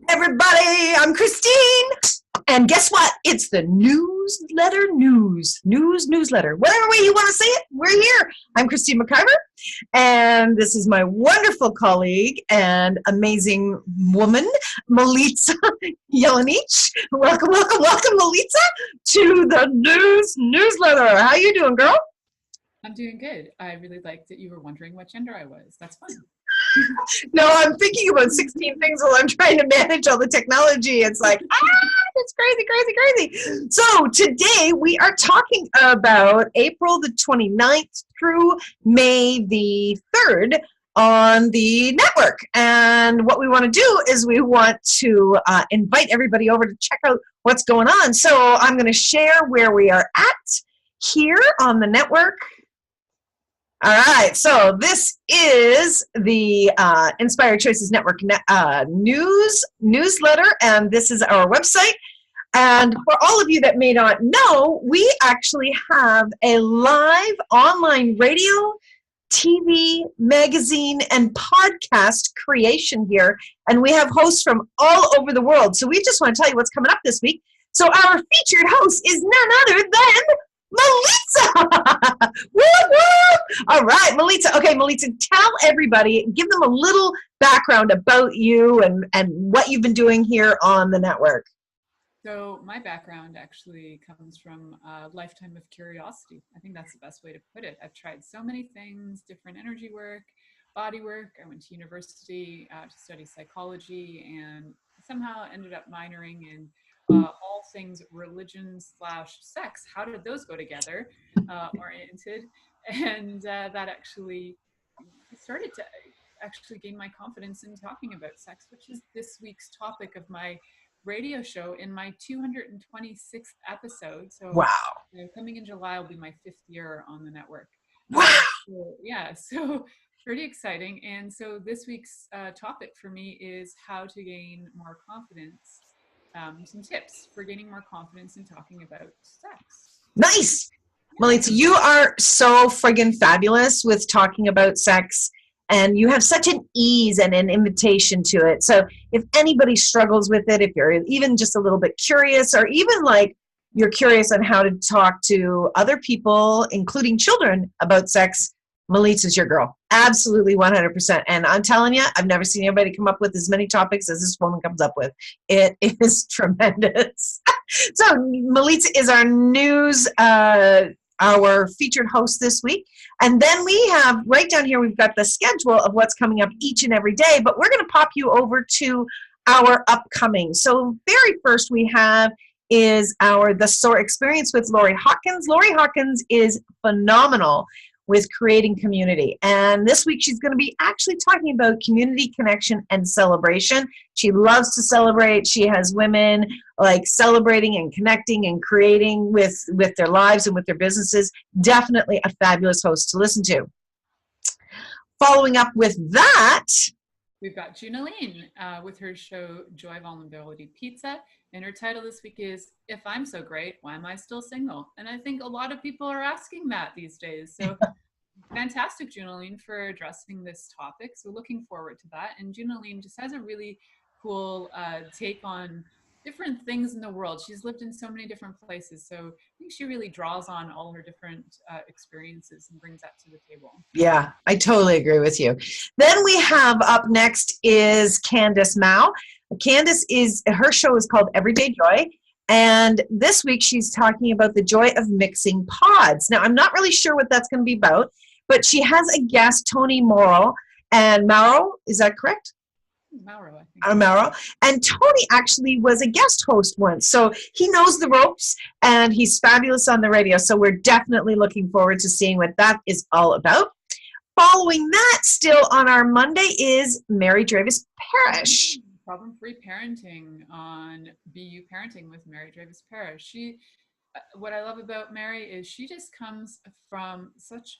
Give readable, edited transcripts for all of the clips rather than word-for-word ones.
Everybody, I'm Christine. And guess what? It's the newsletter. Whatever way you want to say it, we're here. I'm Christine McIver, and this is my wonderful colleague and amazing woman, Milica Jelenic. Welcome, Milica, to the newsletter. How you doing, girl? I'm doing good. I really liked that you were wondering what gender I was. That's fun. No, I'm thinking about 16 things while I'm trying to manage all the technology. It's like, it's crazy. So today we are talking about April the 29th through May the 3rd on the network. And what we want to do is we want to invite everybody over to check out what's going on. So I'm going to share where we are at here on the network. All right, so this is the Inspired Choices Network newsletter, and this is our website. And for all of you that may not know, we actually have a live online radio, TV, magazine, and podcast creation here, and we have hosts from all over the world. So we just want to tell you what's coming up this week. So our featured host is none other than Milica! Woo woo! All right, Milica. Okay, Milica, tell everybody, give them a little background about you and what you've been doing here on the network. So my background actually comes from a lifetime of curiosity. I think that's the best way to put it. I've tried so many things, different energy work, body work. I went to university to study psychology and somehow ended up minoring in all things religion/sex. How did those go together? Oriented, and that actually started to actually gain my confidence in talking about sex, which is this week's topic of my radio show in my 226th episode. So wow, coming in July will be my 5th year on the network. Wow. So pretty exciting. And so this week's topic for me is how to gain more confidence. Some tips for gaining more confidence in talking about sex. Nice. Milica, you are so friggin' fabulous with talking about sex, and you have such an ease and an invitation to it. So if anybody struggles with it, if you're even just a little bit curious, or even like you're curious on how to talk to other people, including children, about sex, Milica's your girl. Absolutely 100%. And I'm telling you, I've never seen anybody come up with as many topics as this woman comes up with. It is tremendous. So Milica is our featured host this week. And then we have, right down here, we've got the schedule of what's coming up each and every day, but we're going to pop you over to our upcoming. So very first we have is the SOAR experience with Lori Hawkins. Lori Hawkins is phenomenal with creating community. And this week she's going to be actually talking about community connection and celebration. She loves to celebrate. She has women like celebrating and connecting and creating with their lives and with their businesses. Definitely a fabulous host to listen to. Following up with that, we've got Junaline with her show Joy Vulnerability Pizza. And her title this week is If I'm So Great, Why Am I Still Single? And I think a lot of people are asking that these days. So fantastic, Junaline, for addressing this topic. So looking forward to that. And Junaline just has a really cool take on different things in the world. She's lived in so many different places. So I think she really draws on all her different experiences and brings that to the table. Yeah, I totally agree with you. Then we have up next is Candice Mao. Candice her show is called Everyday Joy. And this week she's talking about the joy of mixing pods. Now, I'm not really sure what that's going to be about, but she has a guest, Tony Morrow. And Mauro, is that correct? Mauro, I think. Mauro. And Tony actually was a guest host once. So he knows the ropes and he's fabulous on the radio. So we're definitely looking forward to seeing what that is all about. Following that, still on our Monday, is Mary Dravis Parrish. Problem-free parenting on BU Parenting with Mary Dravis Parrish. What I love about Mary is she just comes from such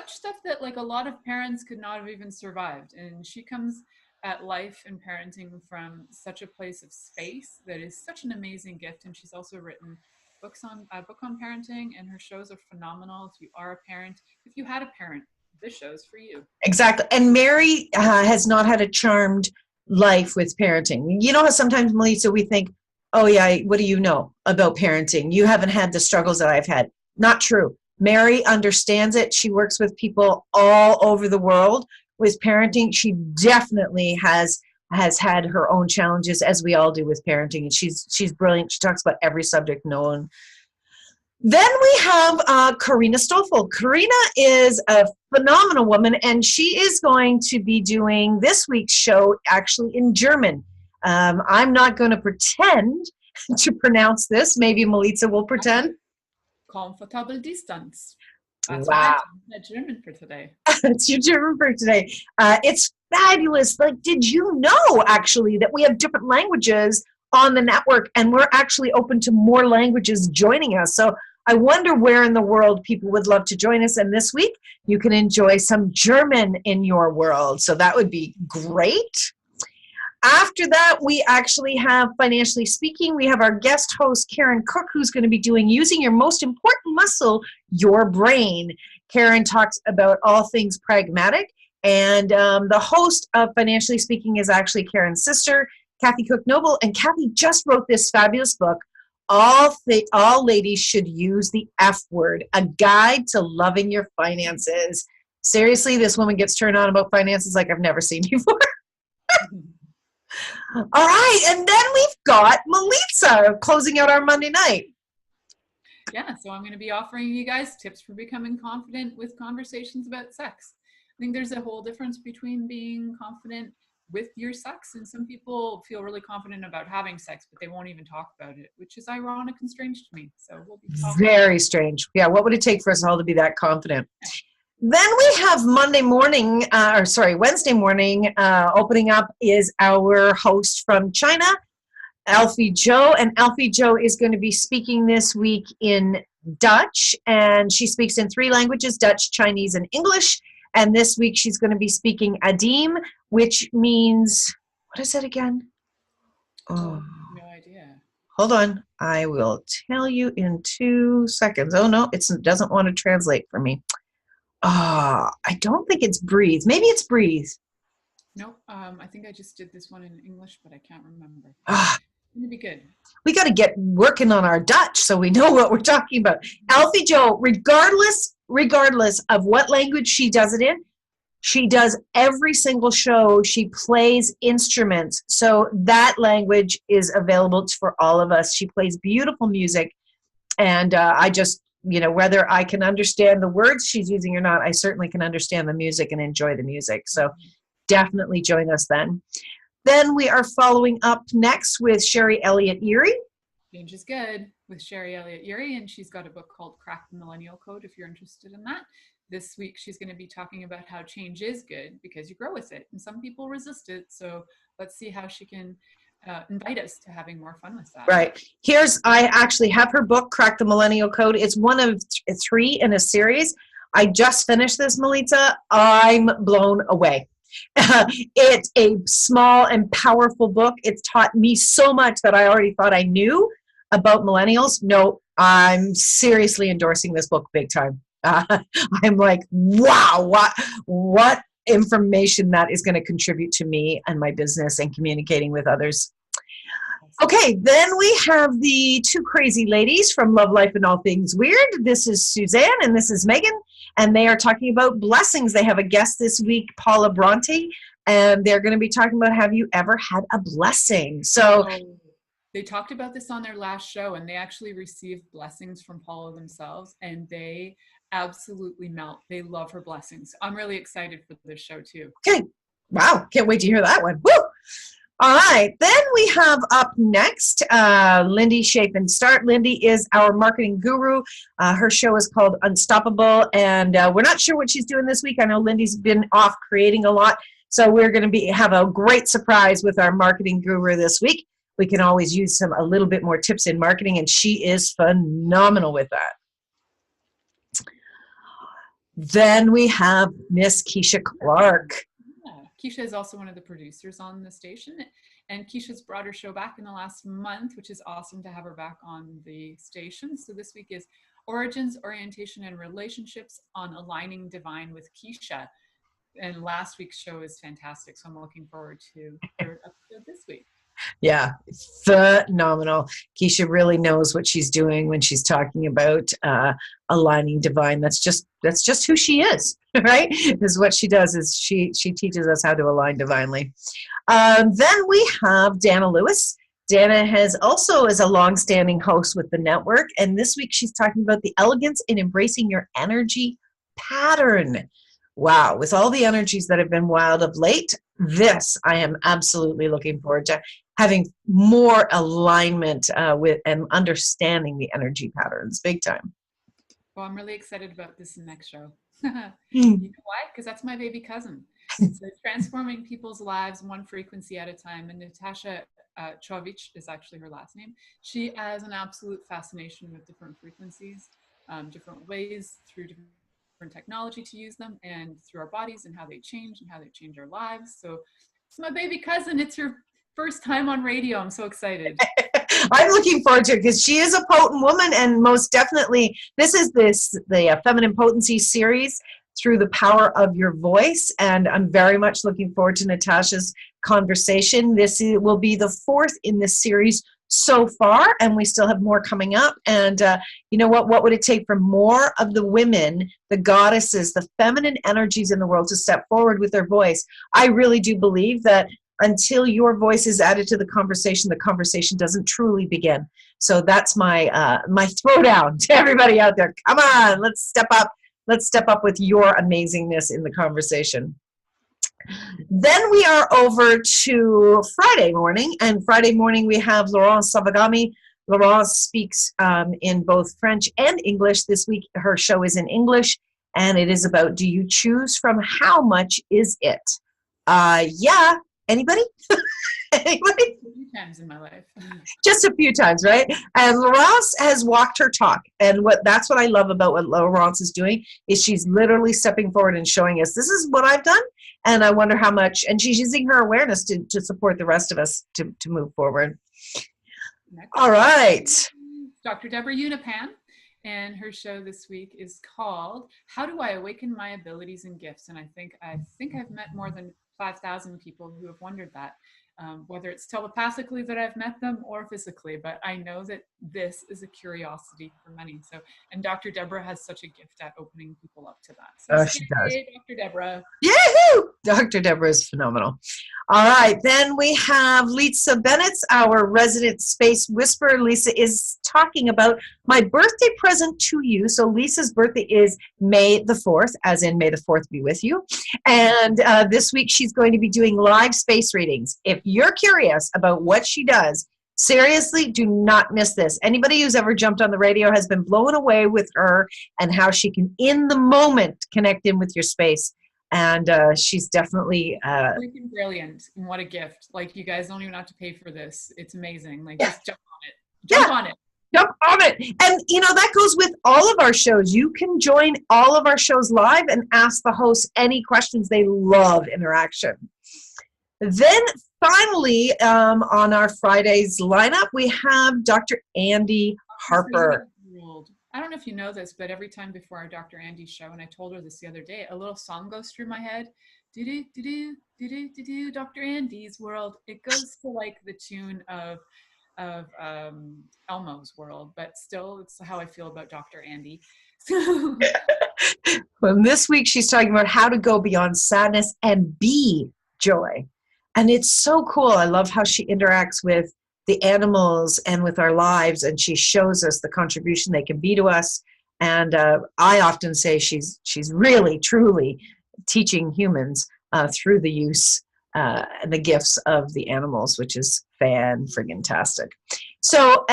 stuff that like a lot of parents could not have even survived. And she comes at life and parenting from such a place of space that is such an amazing gift. And she's also written a book on parenting, and her shows are phenomenal. If you are a parent, if you had a parent, this show's for you. Exactly. And Mary has not had a charmed life with parenting. You know how sometimes, Melissa, we think, oh yeah, what do you know about parenting? You haven't had the struggles that I've had. Not true. Mary understands it. She works with people all over the world with parenting. She definitely has had her own challenges, as we all do with parenting, and she's brilliant. She talks about every subject known. Then we have Karina Stoffel. Karina is a phenomenal woman, and she is going to be doing this week's show actually in German. I'm not going to pretend to pronounce this. Maybe Milica will pretend. Comfortable distance. That's Wow. my German for today. That's your German for today. It's fabulous. Like, did you know actually that we have different languages on the network, and we're actually open to more languages joining us? So I wonder where in the world people would love to join us. And this week, you can enjoy some German in your world. So that would be great. After that, we actually have Financially Speaking. We have our guest host, Karen Cook, who's going to be doing Using Your Most Important Muscle, Your Brain. Karen talks about all things pragmatic. And the host of Financially Speaking is actually Karen's sister, Kathy Cook Noble. And Kathy just wrote this fabulous book, All Ladies Should Use the F Word, a guide to loving your finances. Seriously, this woman gets turned on about finances like I've never seen before. All right, and then we've got Milica closing out our Monday night. Yeah, so I'm going to be offering you guys tips for becoming confident with conversations about sex. I think there's a whole difference between being confident with your sex, and some people feel really confident about having sex, but they won't even talk about it, which is ironic and strange to me. So we'll be talking. Very strange. Yeah, what would it take for us all to be that confident? Then we have Wednesday morning, opening up is our host from China, Alfie Joe. And Alfie Joe is going to be speaking this week in Dutch. And she speaks in 3 languages, Dutch, Chinese, and English. And this week she's going to be speaking Adim, which means, what is it again? Oh, no idea. Hold on. I will tell you in 2 seconds. Oh, no, it doesn't want to translate for me. I don't think it's breathe. Maybe it's breathe. Nope. I think I just did this one in English, but I can't remember. It's going to be good. We got to get working on our Dutch so we know what we're talking about. Alfie Joe, regardless of what language she does it in, she does every single show. She plays instruments. So that language is available for all of us. She plays beautiful music. And I just, whether I can understand the words she's using or not, I certainly can understand the music and enjoy the music. So definitely join us then. Then we are following up next with Sherry Elliott Erie. Change is Good with Sherry Elliott Erie, and she's got a book called Crack the Millennial Code if you're interested in that. This week she's going to be talking about how change is good because you grow with it, and some people resist it. So let's see how she can invite us to having more fun with that. Right. I actually have her book, Crack the Millennial Code. It's one of 3 in a series. I just finished this, Milica. I'm blown away. It's a small and powerful book. It's taught me so much that I already thought I knew about millennials. No, I'm seriously endorsing this book big time. I'm like, wow, what information that is going to contribute to me and my business and communicating with others. Okay, then we have the 2 crazy ladies from Love, Life, and All Things Weird. This is Suzanne and this is Megan, and they are talking about blessings. They have a guest this week, Paula Bronte, and they're going to be talking about, have you ever had a blessing? So they talked about this on their last show, and they actually received blessings from Paula themselves, and they absolutely melt. They love her blessings. I'm really excited for this show too. Okay. Wow. Can't wait to hear that one. Woo! All right. Then we have up next, Lindy Shape and Start. Lindy is our marketing guru. Her show is called Unstoppable, and we're not sure what she's doing this week. I know Lindy's been off creating a lot, so we're going to have a great surprise with our marketing guru this week. We can always use a little bit more tips in marketing, and she is phenomenal with that. Then we have Miss Keisha Clark. Yeah. Keisha is also one of the producers on the station, and Keisha's brought her show back in the last month, which is awesome to have her back on the station. So this week is Origins, Orientation, and Relationships on Aligning Divine with Keisha. and last week's show is fantastic. So I'm looking forward to the third episode this week. Yeah, phenomenal. Keisha really knows what she's doing when she's talking about aligning divine. That's just who she is, right? Is what she does. Is she teaches us how to align divinely. Then we have Dana Lewis. Dana is a long-standing host with the network, and this week she's talking about the elegance in embracing your energy pattern. Wow, with all the energies that have been wild of late, this I am absolutely looking forward to having more alignment with and understanding the energy patterns big time. Well, I'm really excited about this next show. You know why? Because that's my baby cousin. So transforming people's lives one frequency at a time. And Natasha Chovich is actually her last name. She has an absolute fascination with different frequencies, different ways through different technology to use them, and through our bodies and how they change our lives. So it's my baby cousin. It's her first time on radio. I'm so excited. I'm looking forward to it because she is a potent woman, and most definitely this is the Feminine Potency series through the power of your voice, and I'm very much looking forward to Natasha's conversation. This will be the fourth in this series so far, and we still have more coming up. And you know what would it take for more of the women, the goddesses, the feminine energies in the world to step forward with their voice? I really do believe that until your voice is added to the conversation doesn't truly begin. So that's my my throwdown to everybody out there. Come on, let's step up with your amazingness in the conversation. Then we are over to Friday morning, and Friday morning we have Laurence Savagami. Laurence speaks in both French and English. This week her show is in English, and it is about, do you choose from how much is it? Yeah. Anybody? Anybody? A few times in my life. Just a few times, right? And Laurence has walked her talk. And that's what I love about what Laurence is doing, is she's literally stepping forward and showing us, this is what I've done. And I wonder how much, and she's using her awareness to support the rest of us to move forward. Next, all right. Dr. Deborah Unipan, and her show this week is called How Do I Awaken My Abilities and Gifts? And I think I've met more than 5,000 people who have wondered that, whether it's telepathically that I've met them or physically, but I know that this is a curiosity for many. So, and Dr. Deborah has such a gift at opening people up to that. So she does. Dr. Deborah. Yahoo! Dr. Deborah is phenomenal. All right, then we have Lisa Bennett, our resident space whisperer. Lisa is talking about my birthday present to you. So Lisa's birthday is May the 4th, as in May the 4th be with you. And this week she's going to be doing live space readings. If you're curious about what she does, seriously, do not miss this. Anybody who's ever jumped on the radio has been blown away with her and how she can, in the moment, connect in with your space. And she's definitely freaking brilliant. And what a gift. Like, you guys don't even have to pay for this. It's amazing. Like, just jump on it. Jump on it. Jump on it. And, you know, that goes with all of our shows. You can join all of our shows live and ask the hosts any questions. They love interaction. Then finally, on our Friday's lineup, we have Dr. Andy Harper. I don't know if you know this, but every time before our Dr. Andy show, and I told her this the other day, a little song goes through my head. Do-do, do-do, do-do, do-do, Dr. Andy's World. It goes to like the tune of Elmo's World, but still it's how I feel about Dr. Andy. Well, this week she's talking about how to go beyond sadness and be joy. And it's so cool. I love how she interacts with the animals and with our lives, and she shows us the contribution they can be to us. And I often say she's really, truly teaching humans through the use and the gifts of the animals, which is fan-friggin-tastic. So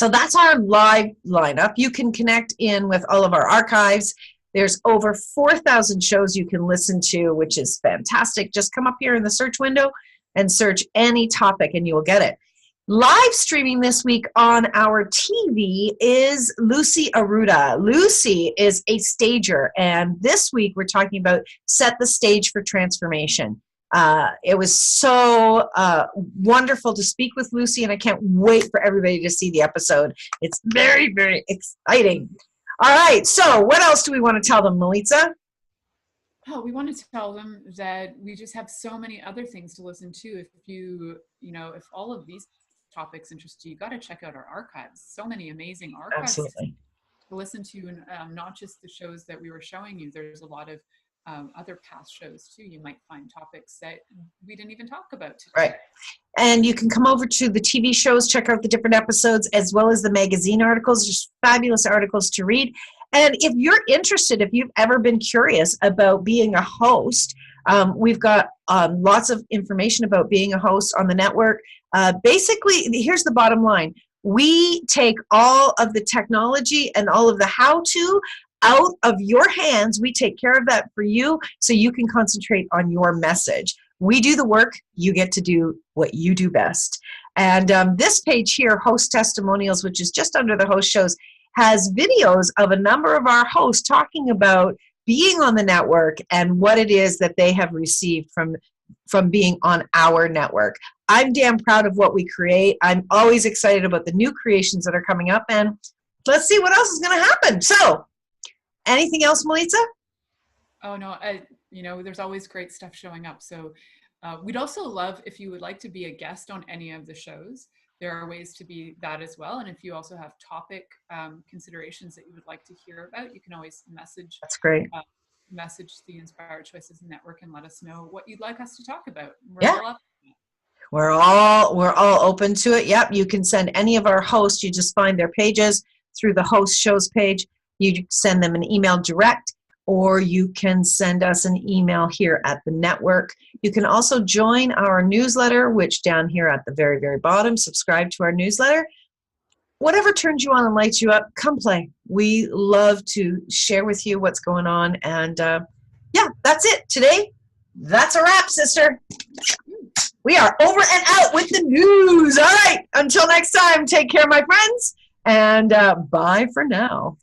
that's our live lineup. You can connect in with all of our archives. There's over 4,000 shows you can listen to, which is fantastic. Just come up here in the search window and search any topic and you will get it. Live streaming this week on our TV is Lucy Aruda. Lucy is a stager, and this week we're talking about set the stage for transformation. It was so wonderful to speak with Lucy, and I can't wait for everybody to see the episode. It's very, very exciting. All right, so what else do we want to tell them, Milica? Oh, we want to tell them that we just have so many other things to listen to. If if all of these topics interest you, you got to check out our archives. So many amazing archives Absolutely. to listen to, and not just the shows that we were showing you. There's a lot of other past shows too. You might find topics that we didn't even talk about today. Right. And you can come over to the TV shows, check out the different episodes, as well as the magazine articles. There's fabulous articles to read. And if you're interested, if you've ever been curious about being a host, we've got lots of information about being a host on the network. Basically, here's the bottom line. We take all of the technology and all of the how-to out of your hands. We take care of that for you so you can concentrate on your message. We do the work. You get to do what you do best. And this page here, Host Testimonials, which is just under the host shows, has videos of a number of our hosts talking about being on the network and what it is that they have received from being on our network. I'm damn proud of what we create. I'm always excited about the new creations that are coming up, and let's see what else is going to happen. So, anything else, Milica? Oh no, there's always great stuff showing up. So we'd also love if you would like to be a guest on any of the shows. There are ways to be that as well. And if you also have topic considerations that you would like to hear about, you can always message. That's great. Message the Inspired Choices Network and let us know what you'd like us to talk about. We're all open to it. Yep, you can send any of our hosts. You just find their pages through the host shows page. You send them an email direct, or you can send us an email here at the network. You can also join our newsletter, which down here at the very, very bottom, subscribe to our newsletter. Whatever turns you on and lights you up, come play. We love to share with you what's going on. And yeah, that's it. Today, that's a wrap, sister. We are over and out with the news. All right, until next time, take care, my friends. And bye for now.